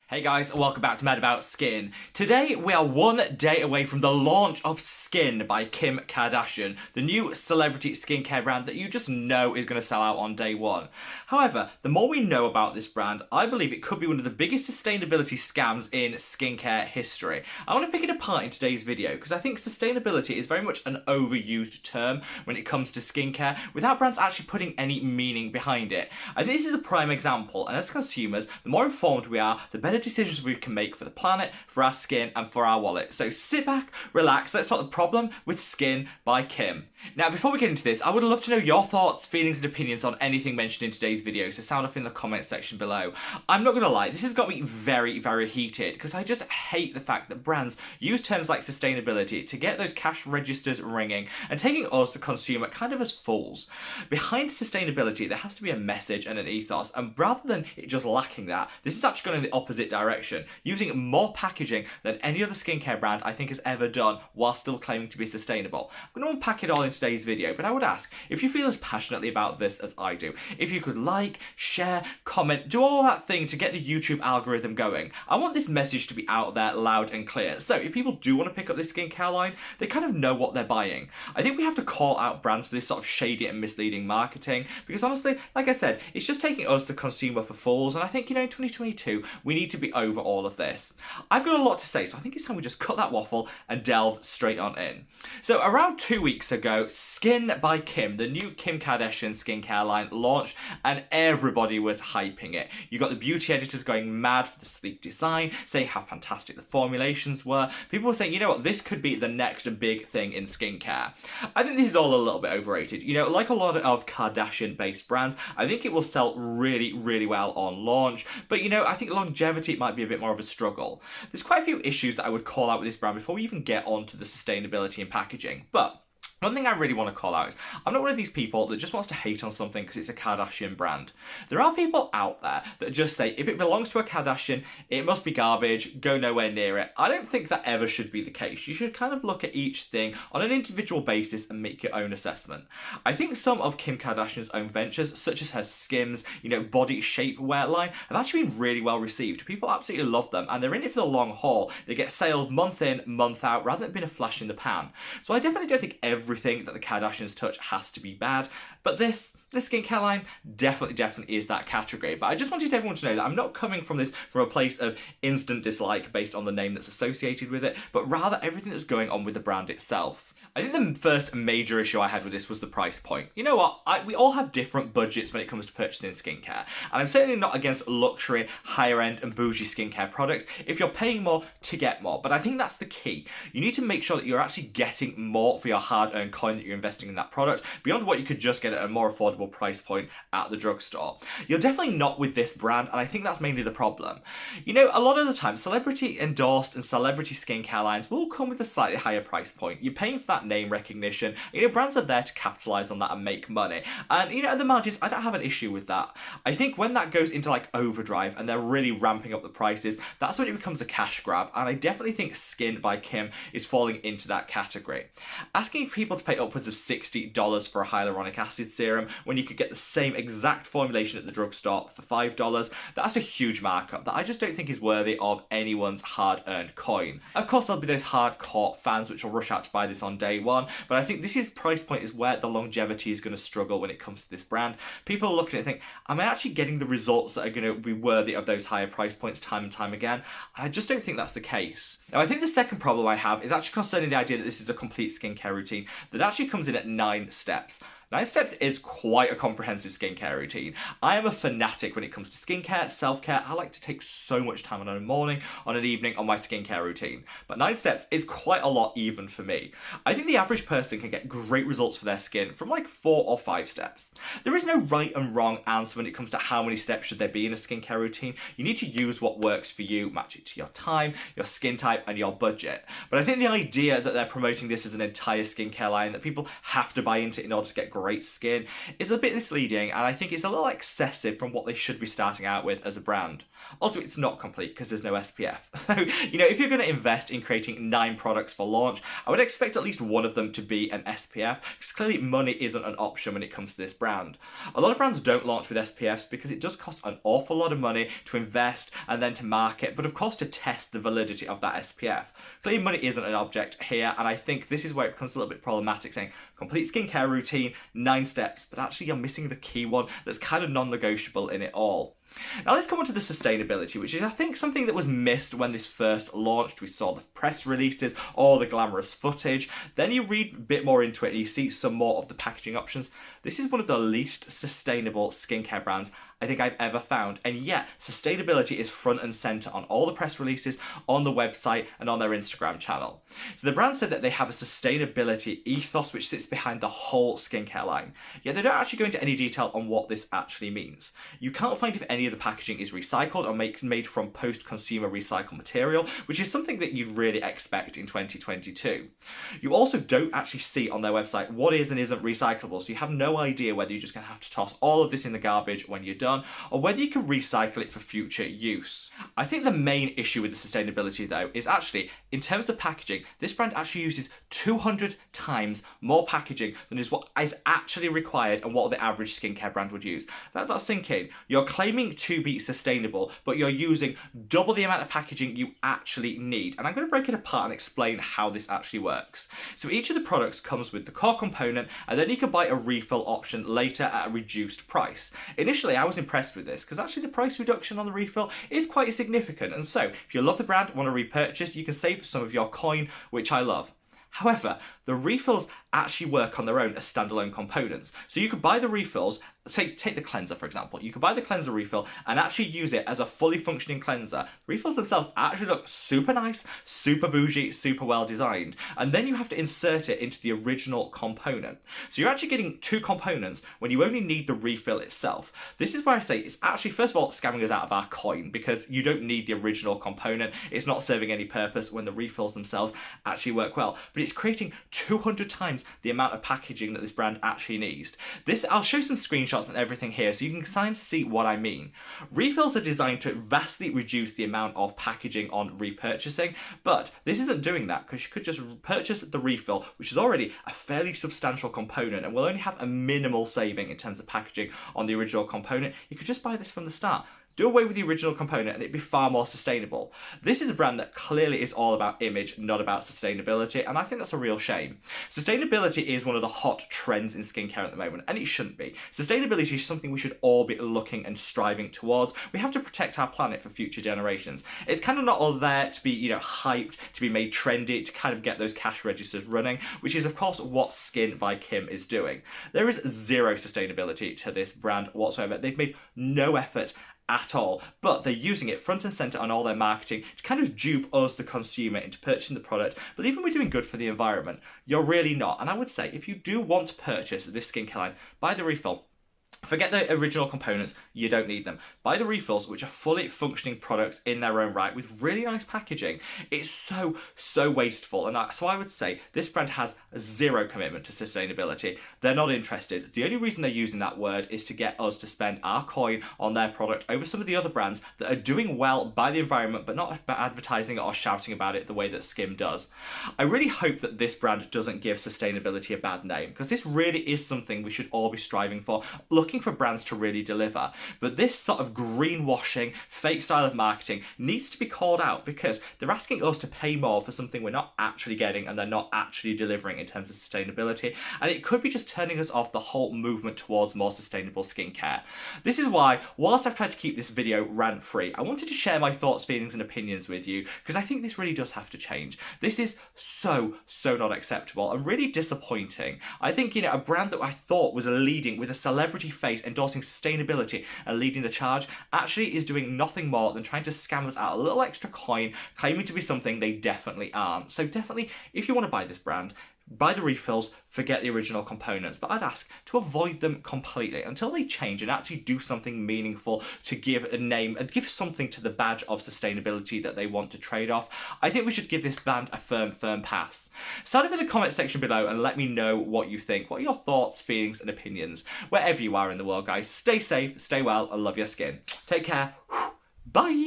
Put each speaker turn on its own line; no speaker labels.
Hey guys, and welcome back to Mad About Skin. Today we are one day away from the launch of Skin by Kim Kardashian, the new celebrity skincare brand that you just know is going to sell out on day one. However, the more we know about this brand, I believe it could be one of the biggest sustainability scams in skincare history. I want to pick it apart in today's video because I think sustainability is very much an overused term when it comes to skincare without brands actually putting any meaning behind it. I think this is a prime example, and as consumers, the more informed we are, the better decisions we can make for the planet, for our skin, and for our wallet. So sit back, relax, let's talk the problem with Skin by Kim. Now, before we get into this, I would love to know your thoughts, feelings, and opinions on anything mentioned in today's video, so sound off in the comment section below. I'm not gonna lie, this has got me very, very heated, because I just hate the fact that brands use terms like sustainability to get those cash registers ringing, and taking us, the consumer, kind of as fools. Behind sustainability, there has to be a message and an ethos, and rather than it just lacking that, this is actually going in the opposite direction, using more packaging than any other skincare brand I think has ever done, while still claiming to be sustainable. I'm going to unpack it all in today's video, but I would ask, if you feel as passionately about this as I do, if you could like, share, comment, do all that thing to get the YouTube algorithm going. I want this message to be out there loud and clear, so if people do want to pick up this skincare line, they kind of know what they're buying. I think we have to call out brands for this sort of shady and misleading marketing, because honestly, like I said, it's just taking us, the consumer, for fools, and I think, in 2022, we need to be over all of this. I've got a lot to say, so I think it's time we just cut that waffle and delve straight on in. So around 2 weeks ago, Skin by Kim, the new Kim Kardashian skincare line, launched, and everybody was hyping it. You got the beauty editors going mad for the sleek design, saying how fantastic the formulations were. People were saying, you know what, this could be the next big thing in skincare. I think this is all a little bit overrated. Like a lot of Kardashian-based brands, I think it will sell really, really well on launch, but I think longevity might be a bit more of a struggle. There's quite a few issues that I would call out with this brand before we even get on to the sustainability and packaging, but one thing I really want to call out is, I'm not one of these people that just wants to hate on something because it's a Kardashian brand. There are people out there that just say, if it belongs to a Kardashian, it must be garbage, go nowhere near it. I don't think that ever should be the case. You should kind of look at each thing on an individual basis and make your own assessment. I think some of Kim Kardashian's own ventures, such as her Skims, body shapewear line, have actually been really well received. People absolutely love them, and they're in it for the long haul. They get sales month in, month out, rather than being a flash in the pan. So I definitely don't think everything that the Kardashians touch has to be bad, but this skincare line definitely is that category. But I just wanted everyone to know that I'm not coming from this from a place of instant dislike based on the name that's associated with it, but rather everything that's going on with the brand itself. I think the first major issue I had with this was the price point. You know what? We all have different budgets when it comes to purchasing skincare, and I'm certainly not against luxury, higher end and bougie skincare products if you're paying more to get more, but I think that's the key. You need to make sure that you're actually getting more for your hard-earned coin that you're investing in that product, beyond what you could just get at a more affordable price point at the drugstore. You're definitely not with this brand, and I think that's mainly the problem. A lot of the time, celebrity endorsed and celebrity skincare lines will come with a slightly higher price point. You're paying for that name recognition. Brands are there to capitalize on that and make money. And at the margins, I don't have an issue with that. I think when that goes into like overdrive and they're really ramping up the prices, that's when it becomes a cash grab. And I definitely think Skin by Kim is falling into that category. Asking people to pay upwards of $60 for a hyaluronic acid serum when you could get the same exact formulation at the drugstore for $5, that's a huge markup that I just don't think is worthy of anyone's hard-earned coin. Of course, there'll be those hardcore fans which will rush out to buy this on day one, but I think this price point is where the longevity is going to struggle when it comes to this brand. People are looking at it and think, am I actually getting the results that are going to be worthy of those higher price points time and time again? I just don't think that's the case. Now, I think the second problem I have is actually concerning the idea that this is a complete skincare routine that actually comes in at 9 steps. 9 steps is quite a comprehensive skincare routine. I am a fanatic when it comes to skincare, self-care. I like to take so much time on a morning, on an evening, on my skincare routine. But 9 steps is quite a lot even for me. I think the average person can get great results for their skin from like 4 or 5 steps. There is no right and wrong answer when it comes to how many steps should there be in a skincare routine. You need to use what works for you, match it to your time, your skin type, and your budget. But I think the idea that they're promoting this as an entire skincare line that people have to buy into in order to get great skin is a bit misleading, and I think it's a little excessive from what they should be starting out with as a brand. Also, it's not complete because there's no SPF. So, if you're going to invest in creating 9 products for launch, I would expect at least one of them to be an SPF, because clearly money isn't an option when it comes to this brand. A lot of brands don't launch with SPFs because it does cost an awful lot of money to invest and then to market, but of course to test the validity of that SPF. Clearly money isn't an object here, and I think this is where it becomes a little bit problematic, saying complete skincare routine, 9 steps, but actually you're missing the key one that's kind of non-negotiable in it all. Now let's come on to the sustainability, which is I think something that was missed when this first launched. We saw the press releases, all the glamorous footage, then you read a bit more into it and you see some more of the packaging options. This is one of the least sustainable skincare brands I think I've ever found, and yet sustainability is front and center on all the press releases, on the website, and on their Instagram channel. So the brand said that they have a sustainability ethos which sits behind the whole skincare line, yet they don't actually go into any detail on what this actually means. You can't find if any of the packaging is recycled or made from post-consumer recycled material, which is something that you'd really expect in 2022. You also don't actually see on their website what is and isn't recyclable, so you have no idea whether you're just going to have to toss all of this in the garbage when you're done, or whether you can recycle it for future use. I think the main issue with the sustainability though is actually, in terms of packaging, this brand actually uses 200 times more packaging than is what is actually required and what the average skincare brand would use. Let that sink in. You're claiming to be sustainable, but you're using double the amount of packaging you actually need. And I'm going to break it apart and explain how this actually works. So each of the products comes with the core component, and then you can buy a refill option later at a reduced price. Initially, I was impressed with this because actually the price reduction on the refill is quite significant, and so if you love the brand, want to repurchase, you can save some of your coin, which I love. However, the refills actually work on their own as standalone components. So you could buy the refills, take the cleanser for example, you could buy the cleanser refill and actually use it as a fully functioning cleanser. The refills themselves actually look super nice, super bougie, super well designed, and then you have to insert it into the original component. So you're actually getting 2 components when you only need the refill itself. This is where I say it's actually, first of all, scamming us out of our coin, because you don't need the original component. It's not serving any purpose when the refills themselves actually work well, but it's creating 200 times the amount of packaging that this brand actually needs. I'll show some screenshots and everything here so you can kind of see what I mean. Refills are designed to vastly reduce the amount of packaging on repurchasing, but this isn't doing that, because you could just purchase the refill, which is already a fairly substantial component and will only have a minimal saving in terms of packaging on the original component. You could just buy this from the start. Do away with the original component and it'd be far more sustainable. This is a brand that clearly is all about image, not about sustainability, and I think that's a real shame. Sustainability is one of the hot trends in skincare at the moment, and it shouldn't be. Sustainability is something we should all be looking and striving towards. We have to protect our planet for future generations. It's kind of not all there to be, hyped, to be made trendy, to kind of get those cash registers running, which is of course what SKKN By Kim is doing. There is zero sustainability to this brand whatsoever. They've made no effort at all, but they're using it front and center on all their marketing to kind of dupe us, the consumer, into purchasing the product. But even we're doing good for the environment, you're really not. And I would say, if you do want to purchase this skincare line, buy the refill. Forget the original components, you don't need them. Buy the refills, which are fully functioning products in their own right with really nice packaging. It's so wasteful, and so I would say this brand has zero commitment to sustainability. They're not interested. The only reason they're using that word is to get us to spend our coin on their product over some of the other brands that are doing well by the environment but not advertising it or shouting about it the way that Skim does. I really hope that this brand doesn't give sustainability a bad name, because this really is something we should all be striving for, looking for brands to really deliver. But this sort of greenwashing, fake style of marketing needs to be called out, because they're asking us to pay more for something we're not actually getting and they're not actually delivering in terms of sustainability, and it could be just turning us off the whole movement towards more sustainable skincare. This is why, whilst I've tried to keep this video rant free, I wanted to share my thoughts, feelings and opinions with you, because I think this really does have to change. This is so not acceptable and really disappointing. I think, a brand that I thought was leading with a celebrity face endorsing sustainability and leading the charge actually is doing nothing more than trying to scam us out a little extra coin, claiming to be something they definitely aren't. So definitely, if you want to buy this brand, buy the refills, forget the original components. But I'd ask to avoid them completely until they change and actually do something meaningful to give a name and give something to the badge of sustainability that they want to trade off. I think we should give this brand a firm pass. Sign up in the comment section below and let me know what you think. What are your thoughts, feelings, and opinions? Wherever you are in the world, guys, stay safe, stay well, and love your skin. Take care. Bye.